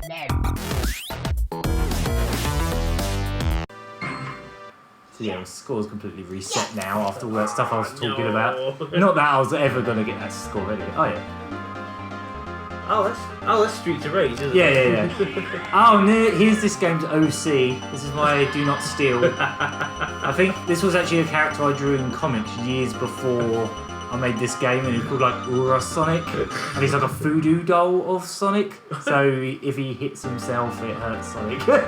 So yeah, the score's completely reset now after all that stuff I was talking about. Not that I was ever going to get that score anyway. Oh yeah. Oh, that's Streets of Rage, isn't it? Yeah. Oh, no, here's this game's OC. This is why I do not steal. I think this was actually a character I drew in comics years before I made this game, and it's called like Aura Sonic, and he's like a voodoo doll of Sonic. So if he hits himself, it hurts Sonic. Oh, a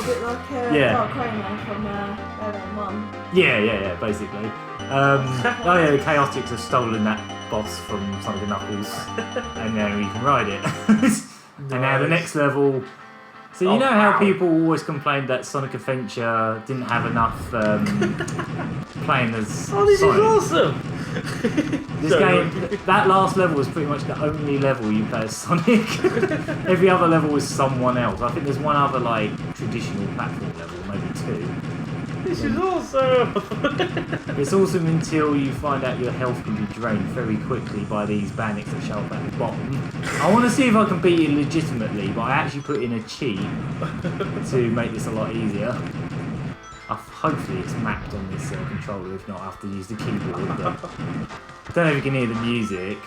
bit like Dark Crane from Batman 1. Yeah, basically. Oh yeah, the Chaotix have stolen that boss from Sonic and Knuckles, and now you can ride it. And now the next level. So you know how people always complained that Sonic Adventure didn't have enough playing as Oh, this Sonic. is awesome! This game, that last level was pretty much the only level you play as Sonic. Every other level was someone else. I think there's one other like traditional platform level, maybe two. This is awesome! It's awesome until you find out your health can be drained very quickly by these bandits that show up at the bottom. I want to see if I can beat it legitimately, but I actually put in a cheat to make this a lot easier. Hopefully it's mapped on this controller, if not I have to use the keyboard. But I don't know if you can hear the music.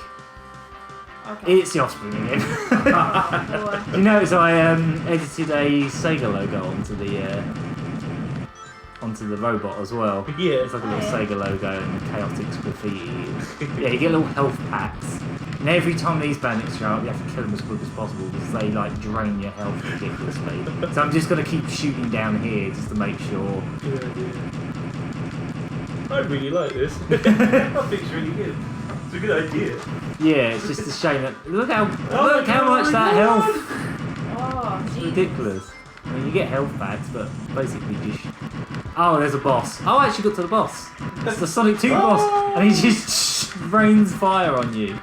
Okay. It's the Offspring again. You notice I edited a Sega logo onto the robot as well. Yeah. It's like a little Sega logo and the Chaotix graffiti. Yeah, you get little health packs. And every time these bandits show up, you have to kill them as quick as possible because they like drain your health ridiculously. So I'm just going to keep shooting down here just to make sure. Good idea. I really like this. I think it's really good. It's a good idea. Yeah, it's just a shame that look how much that health. Oh, It's jeez. ridiculous. I mean, you get health packs, but basically just. Oh, there's a boss. Oh, I actually got to the boss. It's the Sonic 2 boss, and he just rains fire on you.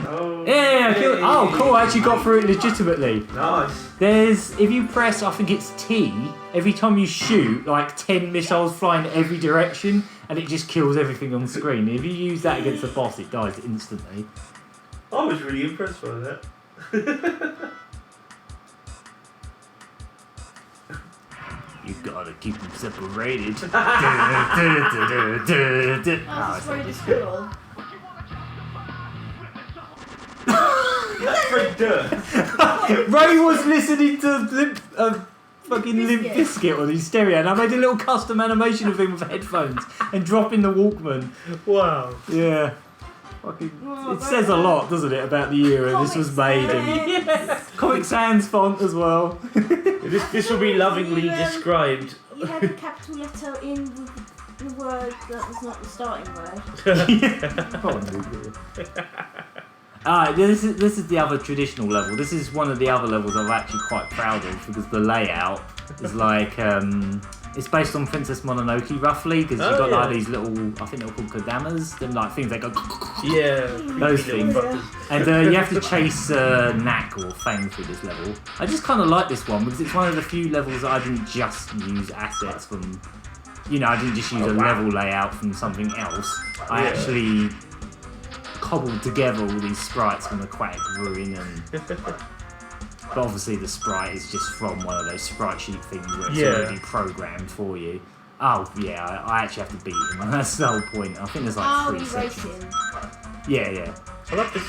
Oh, Yeah, oh, cool. I actually got through it legitimately. Nice. If you press, I think it's T, every time you shoot, like 10 missiles fly in every direction, and it just kills everything on screen. If you use that against the boss, it dies instantly. I was really impressed by that. You gotta keep them separated. Oh, this is very discool. That's Fred Durst. Ray was listening to fucking Limp Bizkit on his stereo, and I made a little custom animation of him with headphones and dropping the Walkman. Wow. Yeah. Fucking, it says a lot, doesn't it, about the era this was made. And Comic Sans font as well. This will be lovingly described. You had a capital letter in with the word that was not the starting word. This is the other traditional level. This is one of the other levels I'm actually quite proud of because the layout is like it's based on Princess Mononoke roughly because you've got like these little, I think they're called kodamas, them like things that go those things, and you have to chase Knack or Fang through this level. I just kind of like this one because it's one of the few levels that I didn't just use assets from, I didn't just use a level layout from something else. I actually cobbled together all these sprites from Aquatic Ruin, but obviously the sprite is just from one of those sprite sheet things where it's already programmed for you. Oh yeah, I actually have to beat him. That's the whole point. I think there's like 3 sections. Yeah. I love this.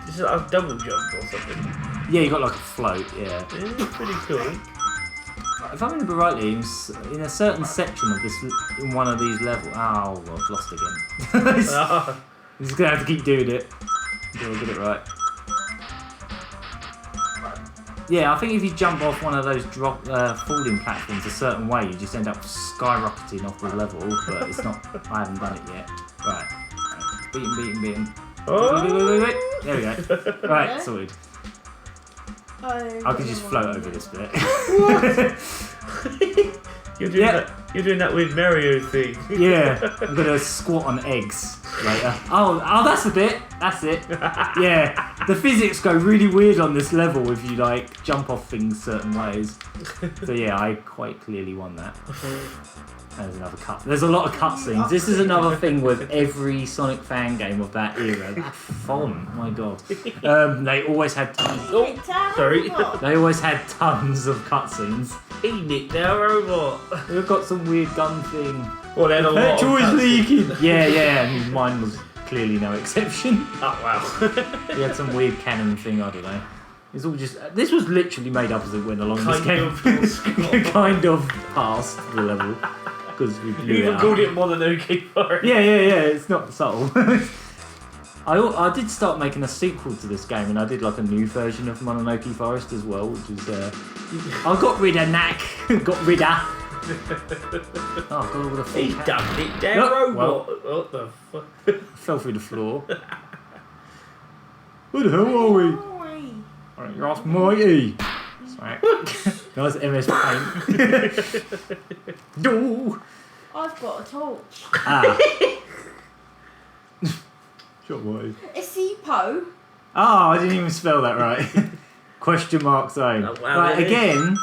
This is a double jump or something. Yeah, you got like a float. Yeah. It's pretty cool. If I remember rightly, in a certain section of this, in one of these levels. Oh, well, I've lost again. I'm just gonna have to keep doing it until I get it right. Yeah, I think if you jump off one of those falling platforms a certain way, you just end up skyrocketing off the level, but it's not. I haven't done it yet. Right. Beat him. Wait. There we go. Right, sorted. I can just float over this bit. You're doing that with Mario thing. Yeah, I'm gonna squat on eggs later. Oh, that's the bit. That's it. Yeah, The physics go really weird on this level if you like jump off things certain ways. So yeah, I quite clearly won that. There's another cut. There's a lot of cutscenes. This is another thing with every Sonic fan game of that era. That font, my god. They always had tons. Oh, sorry. They always had tons of cutscenes. He nicked our robot. We've got some weird gun thing. Well, then a lot of Petrol is cutscenes. leaking. Yeah, and mine was clearly no exception. Oh wow. We had some weird cannon thing. I don't know. It's all just. This was literally made up as it went along. This game kind of passed the level because we blew You even it called up. it Mononoke Forest. Yeah. It's not subtle. I did start making a sequel to this game, and I did like a new version of Mononoke Forest as well, which was. I got rid of Knack. Got rid of. Oh, I've got all the full. He dumped it down, Look, robot. What the fuck? Fell through the floor. Who the hell are we? Alright, you're off mighty. Sorry. Nice MS Paint. No. I've got a torch. Ah. Shot mighty. A Sipo. Oh, I didn't even spell that right. Question mark zone. Oh, wow, Right, really? again,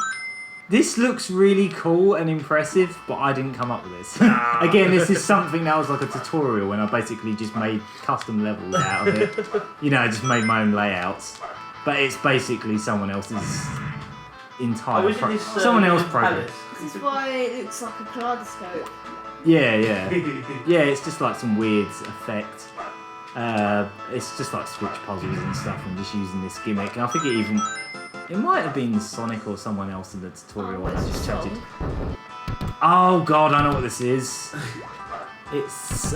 this looks really cool and impressive, but I didn't come up with this. Again, this is something that was like a tutorial when I basically just made custom levels out of it. You know, I just made my own layouts. But it's basically someone else's entire isn't this, someone else's project. Palace? This is why it looks like a kaleidoscope. Yeah. Yeah, it's just like some weird effect. It's just like switch puzzles and stuff and just using this gimmick. And I think it might have been Sonic or someone else in the tutorial and I just changed it. Oh god, I know what this is. It's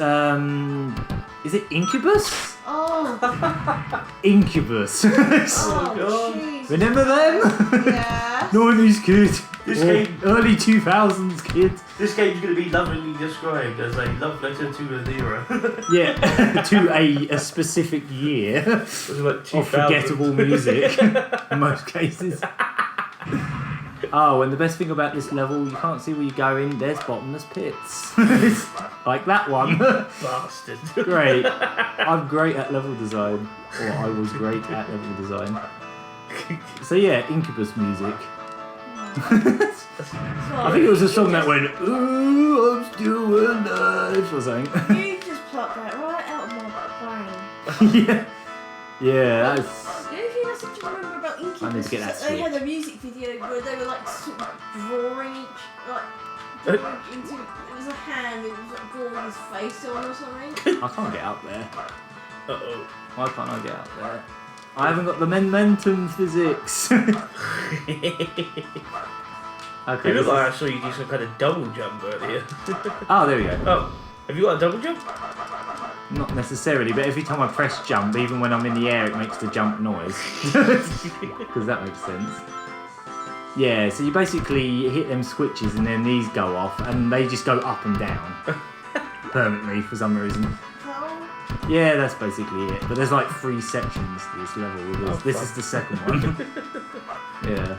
is it Incubus? Oh. Incubus. Oh, Oh, jeez. Remember them? Yeah. 90s kid. This Or game- early 2000s kid. This game's going to be lovingly described as a love letter to an era. Yeah, to a specific year It was like 2000. of forgettable music in most cases. Oh, and the best thing about this level, you can't see where you're going, there's bottomless pits. Like that one. Bastard. Great. I'm great at level design. Or I was great at level design. So yeah, Incubus music. I think it was a song that went, ooh, I'm still alive, or something. You just plucked that right out of my brain. Yeah, that's... The only thing I seem to remember about Incubus I need to get that is that they had switch. a music video where they were like sort of drawing each, like, drawing into, it was a hand that was like drawing his face on or something. I can't get up there. Uh-oh. Why can't I get up there? I haven't got the momentum physics. Okay. It This looked like I is... saw you do some kind of double jump earlier. Oh, there we go. Oh, have you got a double jump? Not necessarily, but every time I press jump, even when I'm in the air, it makes the jump noise. Because that makes sense. Yeah, so you basically hit them switches and then these go off and they just go up and down. Permanently, for some reason. So, Yeah, that's basically it. But there's like 3 sections to this level. This is the second one. Yeah.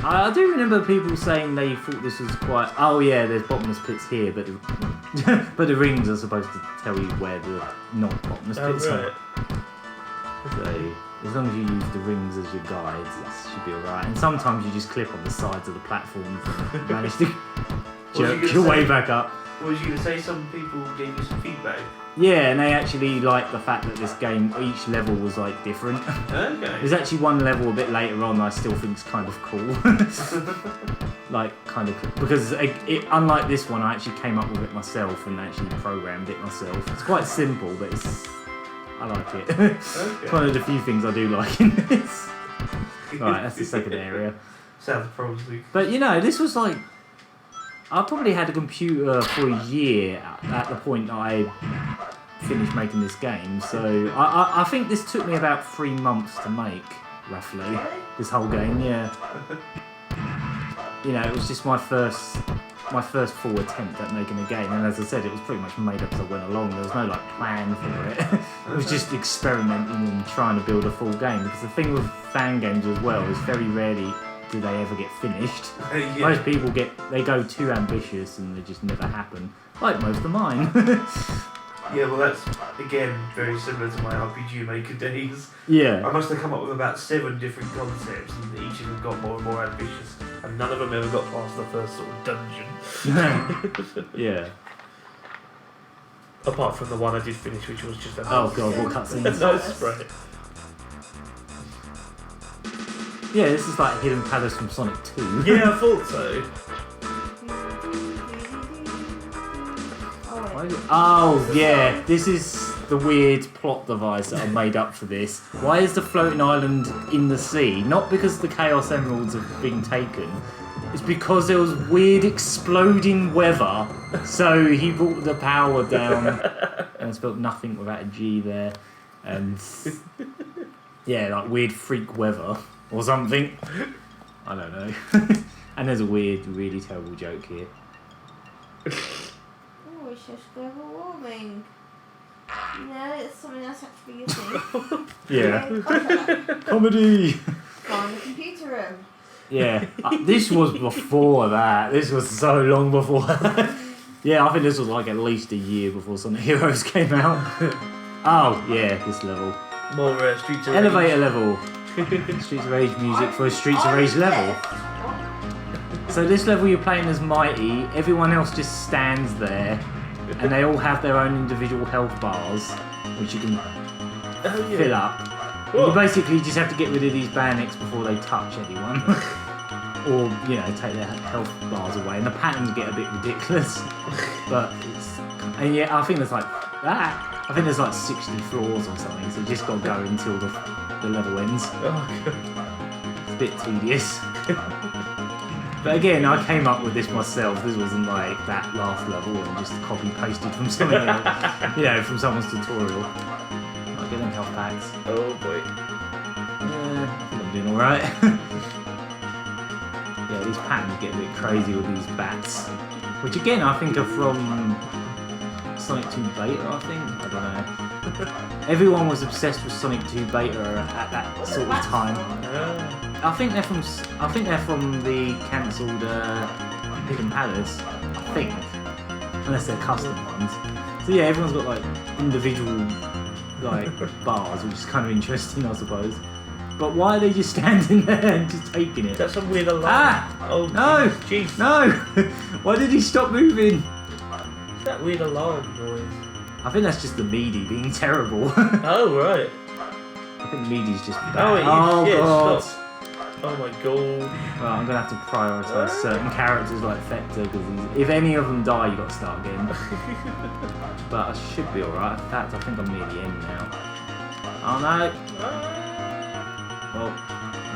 I do remember people saying they thought this was quite... Oh yeah, there's bottomless pits here, but the, but the rings are supposed to tell you where the not bottomless pits are. So, as long as you use the rings as your guides, it should be alright. And sometimes you just clip on the sides of the platforms and manage to jerk your way back up. Was you going to say some people gave you some feedback? Yeah, and they actually liked the fact that this game, each level was like different. Okay. There's actually one level a bit later on that I still think is kind of cool. Like, kind of cool. Because unlike this one, I actually came up with it myself and actually programmed it myself. It's quite simple, but I like it. It's one of the few things I do like in this. Right, that's the second area. Sounds promising. But you know, this was like... I probably had a computer for a year at the point that I finished making this game. So I think this took me about 3 months to make, roughly. This whole game, yeah. You know, it was just my first full attempt at making a game, and as I said, it was pretty much made up as I went along. There was no like plan for it. It was just experimenting and trying to build a full game. Because the thing with fan games as well is very rarely do they ever get finished. Yeah. Most people they go too ambitious and they just never happen. Like most of mine. Yeah, well that's, again, very similar to my RPG Maker days. Yeah. I must have come up with about 7 different concepts, and each of them got more and more ambitious, and none of them ever got past the first sort of dungeon. Yeah. Apart from the one I did finish, which was just a Oh god, what cutscenes? no spray. Yeah, this is like Hidden Palace from Sonic 2. Yeah, I thought so. Oh yeah, this is the weird plot device that I made up for this. Why is the floating island in the sea? Not because the Chaos Emeralds have been taken. It's because there was weird exploding weather. So he brought the power down and spelled nothing without a G there. And yeah, like weird freak weather or something. I don't know. And there's a weird, really terrible joke here. Oh, it's just global warming. No, it's something else actually using. Yeah. Okay, Comedy! find the computer room. Yeah, this was before that. This was so long before that. Yeah, I think this was like at least a year before Sonic Heroes came out. Oh, yeah, this level. More Streets of Elevator level. Streets of Rage music for a Streets of Rage level. So this level you're playing as Mighty, everyone else just stands there, and they all have their own individual health bars, which you can fill up. You basically just have to get rid of these bandits before they touch anyone. Or, you know, take their health bars away. And the patterns get a bit ridiculous. But it's... And yeah, I think there's like... I think there's like 60 floors or something, so you just got to go until the level ends. Oh, God. It's a bit tedious. But again, I came up with this myself. This wasn't like that last level and just copy-pasted from something else. You know, from someone's tutorial. Get them health packs. Oh boy. Yeah, I think I'm doing alright. Yeah, these patterns get a bit crazy with these bats. Which again, I think are from Sonic 2 Beta, I think. I don't know. Everyone was obsessed with Sonic 2 Beta at that sort of time. I think they're from the cancelled Hidden Palace. I think. Unless they're custom ones. So yeah, everyone's got like individual like bars, which is kind of interesting, I suppose. But why are they just standing there and just taking it? That's a weird alarm. Ah! Oh No! jeez. No! Why did he stop moving? It's that weird alarm noise. I think that's just the MIDI being terrible. Oh right. I think MIDI's just bad. Oh, Oh shit, god! stop. Oh my god. Well, I'm gonna have to prioritise certain characters like Fector, because if any of them die, you got to start again. But I should be alright. In fact, I think I'm near the end now. Oh no! Well,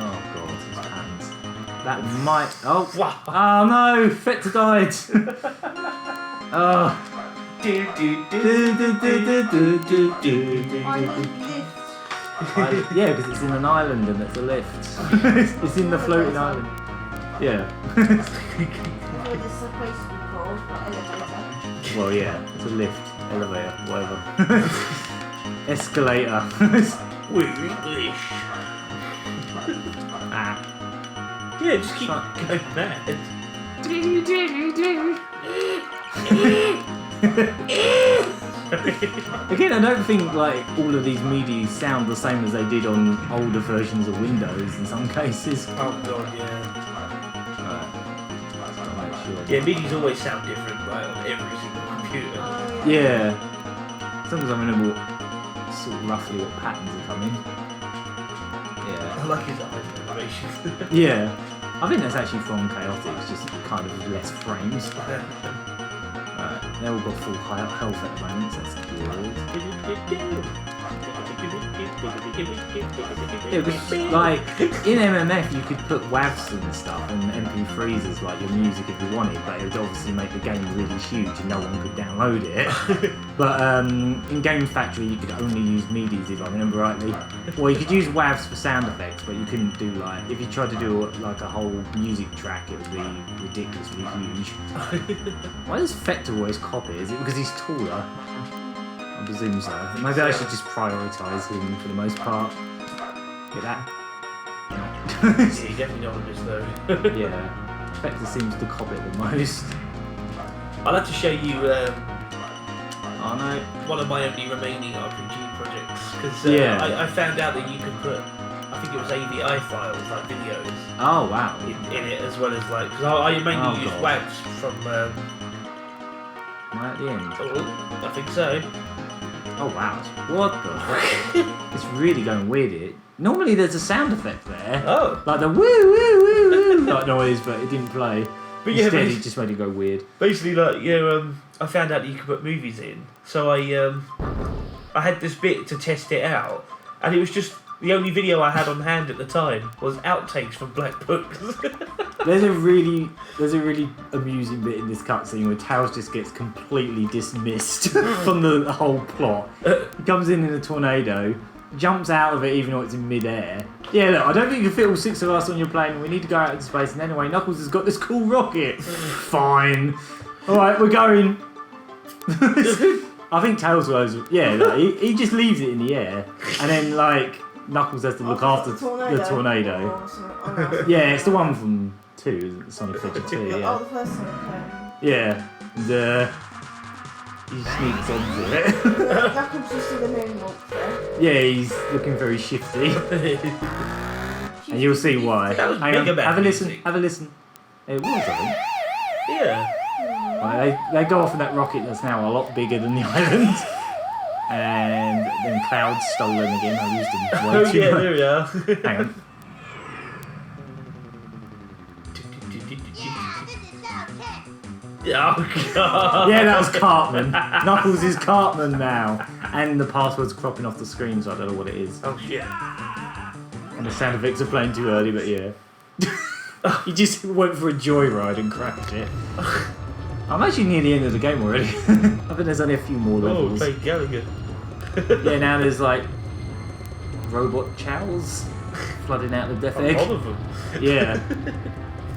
oh god, his hands. That might. Oh! Wow. Oh no! Fector died! Oh! Yeah, because it's in an island and it's a lift. It's in the floating island. Yeah. What is supposed to be called? Elevator. Well, yeah, it's a lift, elevator, whatever. Escalator. We're English. Ah. Yeah, just keep going mad. Again, I don't think like all of these MIDI sound the same as they did on older versions of Windows in some cases. Oh god, yeah. Sure. Yeah, MIDI's always sound different, right, on every single computer. Yeah. Sometimes I remember sort of roughly what patterns are coming. Yeah. I like his eyes animation. Yeah. I think that's actually from Chaotix, just kind of less frames. They all got full health at the moment, so that's good. Yeah, because, like, in MMF you could put WAVs and stuff and MP3s as like your music if you wanted, but it would obviously make the game really huge and no one could download it. But in Game Factory you could only use MIDIs if I remember rightly. Well, you could use WAVs for sound effects, but you couldn't do like, if you tried to do like a whole music track it would be ridiculously huge. Why does Fector always copy? Is it because he's taller? I presume so. Maybe I should just prioritise him for the most part. Get that? Yeah, you definitely don't want this though. Yeah. Fector seems to cop it the most. I'll have to show you Oh I know. One of my only remaining RPG projects. Because Yeah. I found out that you could put, I think it was AVI files, like videos, Oh wow. in it, as well as like, because I mainly use God. WAVs from, Am I at the end? I think so. Oh wow. What the fuck? It's really going weird here. Normally there's a sound effect there. Oh. Like the woo woo woo woo like noise, but it didn't play. But yeah, Instead, it just made it go weird. basically, like, I found out that you could put movies in, so I had this bit to test it out, and it was just the only video I had on hand at the time was outtakes from Black Books. There's a really amusing bit in this cutscene where Tails just gets completely dismissed from the whole plot. He comes in a tornado, jumps out of it even though it's in mid-air. Yeah, look, I don't think you can fit all 6 of us on your plane. We need to go out into space. And anyway, Knuckles has got this cool rocket. Fine. All right, we're going. I think Tails goes. Yeah, like, he just leaves it in the air, and then like Knuckles has to look after the tornado. Oh, no. Yeah, it's the one from 2, isn't it? Sonic Adventure 2. Oh, Yeah. the first one. Yeah. And he sneaks onto it. Knuckles just did a moonwalk there. Yeah, he's looking very shifty. And you'll see why. That was Hang on, Mega Man have a listen, music. have a listen. It was, I think. Yeah. Right, they go off in that rocket that's now a lot bigger than the island. And then Cloud stole them again. I used them way Oh too yeah, much. there we are. Hang on. Oh god. Yeah, that was Cartman. Knuckles is Cartman now. And the password's cropping off the screen, so I don't know what it is. Oh shit. And the sound effects are playing too early, but yeah. He just went for a joyride and crashed it. I'm actually near the end of the game already. I think there's only a few more Oh, levels. play Gallagher. Yeah, now there's like robot chows flooding out the Death A Egg. lot of them. Yeah.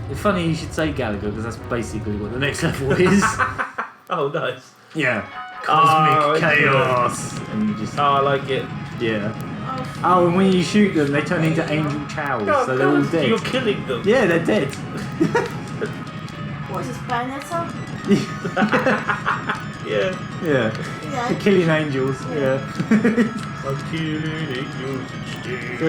It's funny you should say Gallagher because that's basically what the next level is. Oh, nice. Yeah. Cosmic Oh, chaos. And you just Oh, I like it. yeah. Oh, and when you shoot them, they turn into angel chows, Oh, so they're all God, dead. You're killing them. Yeah, they're dead. What is this, Bayonetta? Yeah. Yeah. Yeah. They're killing angels. Yeah. I'm killing angels instead. So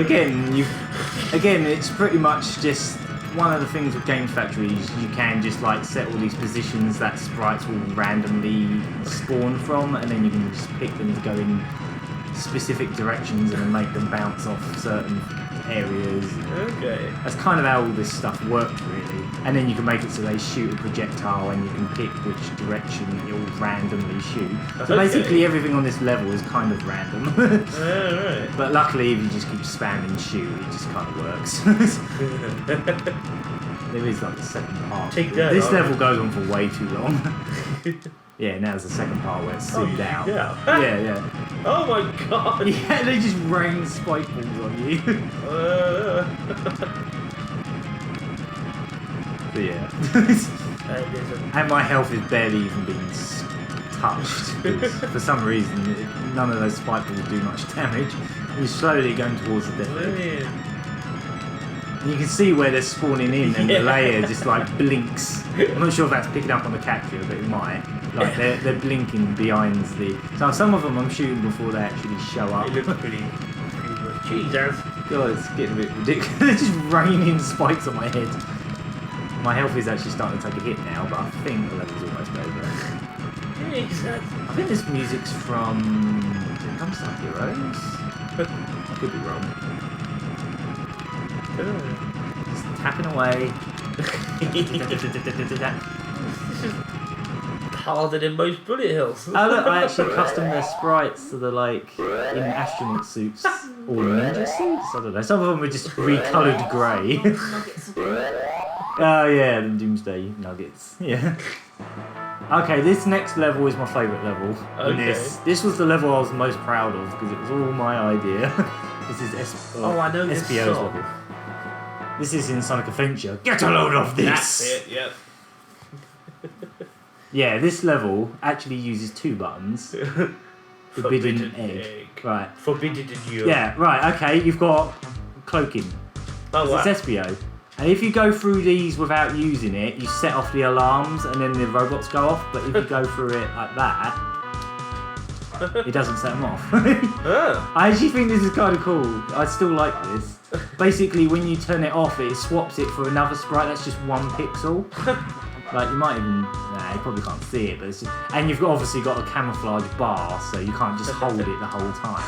again, it's pretty much just one of the things with Games Factory is you can just like set all these positions that sprites will randomly spawn from, and then you can just pick them to go in specific directions and then make them bounce off certain areas. Okay. That's kind of how all this stuff works, really. And then you can make it so they shoot a projectile and you can pick which direction it'll randomly shoot. So Okay. basically everything on this level is kind of random. Alright. But luckily if you just keep spamming shoot, it just kind of works. There is like the second part. Take that, This alright. level goes on for way too long. Yeah, now there's the second part where it's zoomed out. Yeah. Yeah. Oh my god. Yeah, they just rain spike balls on you. But yeah. And my health is barely even being touched. 'Cause for some reason, none of those spike balls do much damage. You're slowly going towards the death edge. Brilliant. And you can see where they're spawning in, and Yeah. the layer just like blinks. I'm not sure if that's picking up on the capture, but it might. Like they're blinking behind the. So some of them I'm shooting before they actually show up. It looks pretty Jesus. God, it's getting a bit ridiculous. They're just raining spikes on my head. My health is actually starting to take a hit now, but I think the level's almost over. Jesus. I think this music's from. Is it from Star Heroes? I could be wrong. Just tapping away. This is harder than most bullet hills. Oh look, I actually custom their sprites to the like in astronaut suits or ninja suits. I don't know. Some of them were just recoloured grey. Nuggets of Oh yeah, the Doomsday Nuggets. Yeah. Okay, this next level is my favourite level. And Okay. This was the level I was most proud of because it was all my idea. This is Oh, I know this SPO's song. level. This is in Sonic Adventure. Get a load of this! That's it, yep. Yeah, this level actually uses 2 buttons. Forbidden egg. Right. Forbidden you. Yeah, right, okay, you've got cloaking. Oh, wow. It's SPO. And if you go through these without using it, you set off the alarms and then the robots go off. But if you go through it like that, it doesn't set them off. Ah. I actually think this is kind of cool. I still like this. Basically, when you turn it off, it swaps it for another sprite that's just 1 pixel. Like, you might even... Nah, you probably can't see it, but it's just... And you've obviously got a camouflage bar, so you can't just hold it the whole time.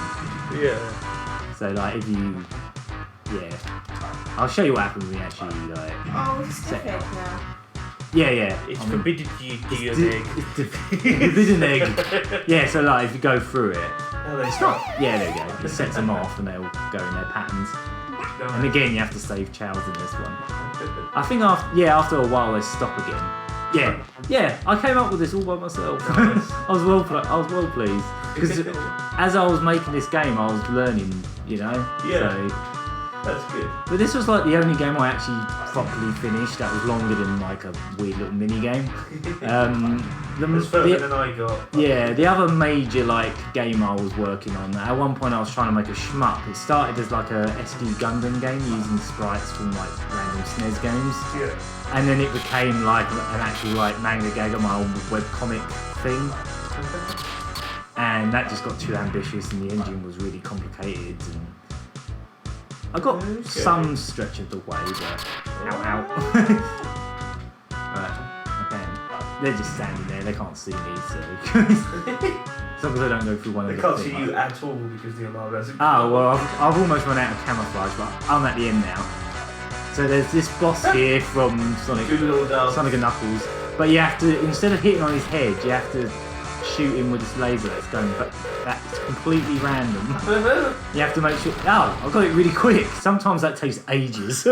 Yeah. So, like, if you... Yeah. I'll show you what happens when you actually, like... Oh, it's a stiff edge now. Yeah. It's I mean, forbidden to use an egg. It's forbidden egg. Yeah, so, like, if you go through it... Oh, it's not. Yeah, there you go. It sets them off and they'll go in their patterns. And again, you have to save chows in this one. I think after a while they stop again. Yeah, I came up with this all by myself. I was well pleased because as I was making this game, I was learning, you know. Yeah. So, that's good. but this was like the only game I actually properly finished that was longer than like a weird little mini game. It's further than I got. Yeah, the other major like game I was working on, at one point I was trying to make a shmup. It started as like a SD Gundam game using sprites from like random SNES games. Yeah. And then it became like an actual like manga Gagaman webcomic thing. And that just got too ambitious and the engine was really complicated and I got some stretch of the way, but ow. Right, okay. They're just standing there, they can't see me, so as long as I don't go through one of They the can't things. see you at all because the alarm hasn't Oh, well, I've almost run out of camouflage, but I'm at the end now. So there's this boss here from Sonic and Knuckles, but you have to, instead of hitting on his head, you have to shoot him with this laser that's going, but that's completely random. You have to make sure, I've got it really quick. Sometimes that takes ages.